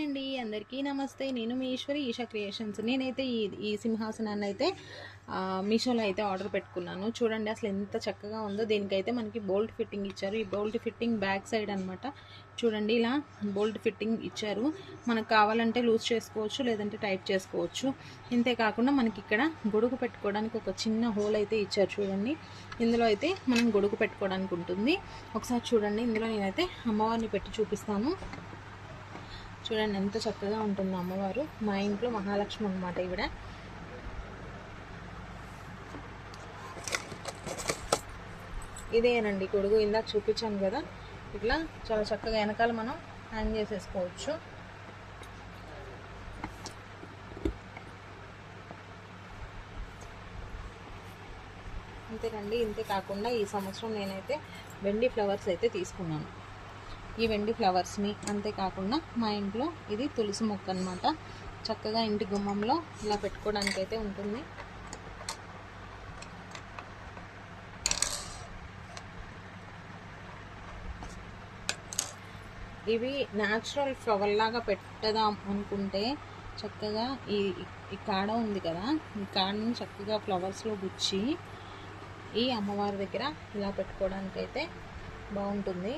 అండి, అందరికీ నమస్తే. నేను మీ ఈశ్వరి, ఈషా క్రియేషన్స్. నేనైతే ఈ సింహాసనాన్ని అయితే మీషోలో అయితే ఆర్డర్ పెట్టుకున్నాను. చూడండి అసలు ఎంత చక్కగా ఉందో. దీనికైతే మనకి బోల్ట్ ఫిట్టింగ్ ఇచ్చారు. ఈ బోల్ట్ ఫిట్టింగ్ బ్యాక్ సైడ్ అనమాట. చూడండి ఇలా బోల్ట్ ఫిట్టింగ్ ఇచ్చారు. మనకు కావాలంటే లూజ్ చేసుకోవచ్చు, లేదంటే టైట్ చేసుకోవచ్చు. ఇంతేకాకుండా మనకి ఇక్కడ గొడుగు పెట్టుకోవడానికి ఒక చిన్న హోల్ అయితే ఇచ్చారు. చూడండి ఇందులో అయితే మనం గొడుగు పెట్టుకోవడానికి ఉంటుంది. ఒకసారి చూడండి, ఇందులో నేనైతే అమ్మవారిని పెట్టి చూపిస్తాను. చూడండి ఎంత చక్కగా ఉంటుందో అమ్మవారు. మా ఇంట్లో మహాలక్ష్మి అన్నమాట ఈవిడ. ఇదేనండి గొడుగు, ఇందాక చూపించాను కదా. ఇట్లా చాలా చక్కగా వెనకాల మనం హ్యాంగ్ చేసేసుకోవచ్చు. అంతేనండి. ఇంతే కాకుండా ఈ సంవత్సరం నేనైతే వెండి ఫ్లవర్స్ అయితే తీసుకున్నాను. ఈ వెండి ఫ్లవర్స్ని, అంతేకాకుండా మా ఇంట్లో ఇది తులసి మొక్క అనమాట. చక్కగా ఇంటి గుమ్మంలో ఇలా పెట్టుకోవడానికి అయితే ఉంటుంది. ఇవి న్యాచురల్ ఫ్లవర్ లాగా పెట్టదాం అనుకుంటే చక్కగా ఈ కాడ ఉంది కదా, ఈ కాడని చక్కగా ఫ్లవర్స్లో గుచ్చి ఈ అమ్మవారి దగ్గర ఇలా పెట్టుకోవడానికైతే బాగుంటుంది.